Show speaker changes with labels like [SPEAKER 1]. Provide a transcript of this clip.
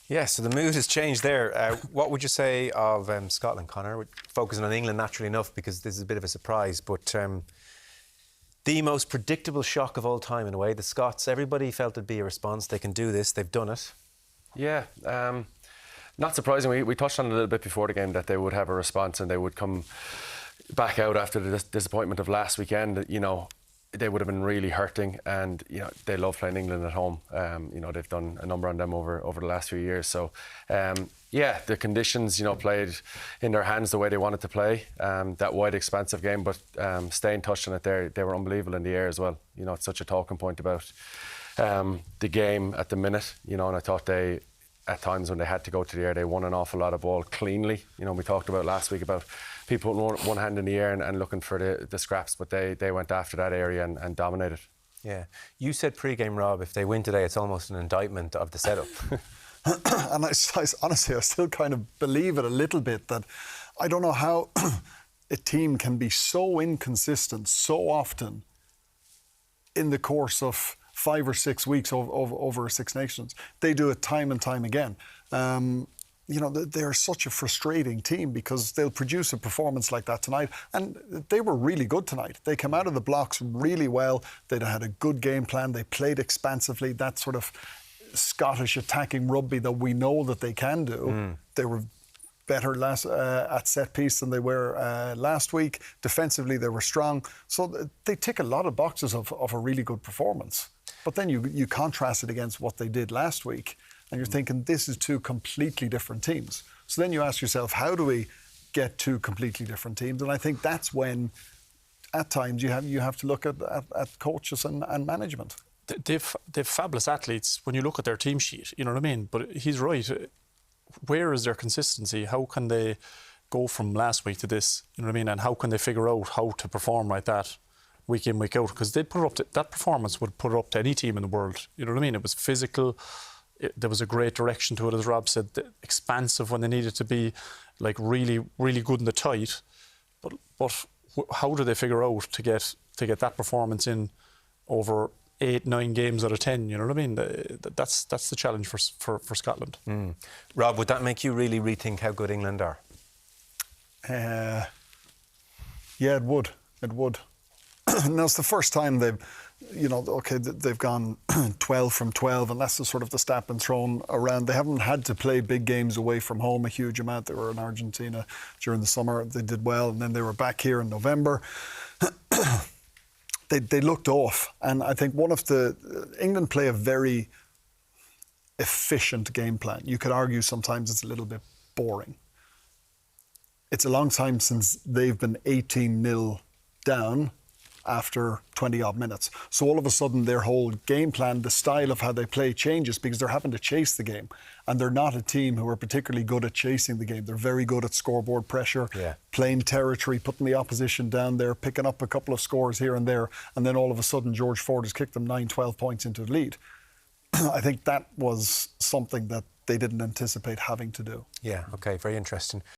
[SPEAKER 1] Yeah, so the mood has changed there. What would you say of Scotland, Conor? We're focusing on England naturally enough because this is a bit of a surprise, but the most predictable shock of all time in a way. The Scots, everybody felt it'd be a response. They can do this. They've done it.
[SPEAKER 2] Yeah, not surprising. We touched on it a little bit before the game that they would have a response and they would come back out after the disappointment of last weekend. You know, they would have been really hurting, and you know they love playing England at home. You know, they've done a number on them over the last few years. So yeah, the conditions, you know, played in their hands the way they wanted to play. That wide, expansive game, but staying touched on it there, they were unbelievable in the air as well. You know, it's such a talking point about the game at the minute. You know, and I thought they, at times when they had to go to the air, they won an awful lot of ball cleanly. You know, we talked about last week about people putting one hand in the air and looking for the scraps, but they went after that area and dominated.
[SPEAKER 1] Yeah. You said pre-game, Rob, if they win today, it's almost an indictment of the setup.
[SPEAKER 3] And honestly, I still kind of believe it a little bit, that I don't know how a team can be so inconsistent so often in the course of 5 or 6 weeks over Six Nations. They do it time and time again. You know, they're such a frustrating team because they'll produce a performance like that tonight. And they were really good tonight. They came out of the blocks really well. They had a good game plan. They played expansively. That sort of Scottish attacking rugby that we know that they can do. They were better at set piece than they were last week. Defensively, they were strong. So they tick a lot of boxes of a really good performance. But then you contrast it against what they did last week, and you're thinking this is two completely different teams. So then you ask yourself, how do we get two completely different teams? And I think that's when, at times, you have to look at coaches and management.
[SPEAKER 4] They've fabulous athletes when you look at their team sheet, you know what I mean? But he's right. Where is their consistency? How can they go from last week to this, you know what I mean? And how can they figure out how to perform like that week in, week out? Because they'd put it up to, that performance would put it up to any team in the world, you know what I mean? It was physical. There was a great direction to it, as Rob said, expansive when they needed to be, like really, really good in the tight. But how do they figure out to get that performance in over 8-9 games out of 10? You know what I mean? That's the challenge for Scotland.
[SPEAKER 1] Rob, would that make you really rethink how good England are?
[SPEAKER 3] Yeah, it would. It would. Now, it's the first time they've gone 12 from 12, and that's the sort of the stat been thrown around. They haven't had to play big games away from home a huge amount. They were in Argentina during the summer. They did well, and then they were back here in November. They looked off, and I think England play a very efficient game plan. You could argue sometimes it's a little bit boring. It's a long time since they've been 18-0 down after 20-odd minutes. So all of a sudden their whole game plan, the style of how they play changes because they're having to chase the game. And they're not a team who are particularly good at chasing the game. They're very good at scoreboard pressure, playing territory, putting the opposition down there, picking up a couple of scores here and there. And then all of a sudden George Ford has kicked them 9-12 points into the lead. I think that was something that they didn't anticipate having to do.
[SPEAKER 1] Yeah, OK, very interesting.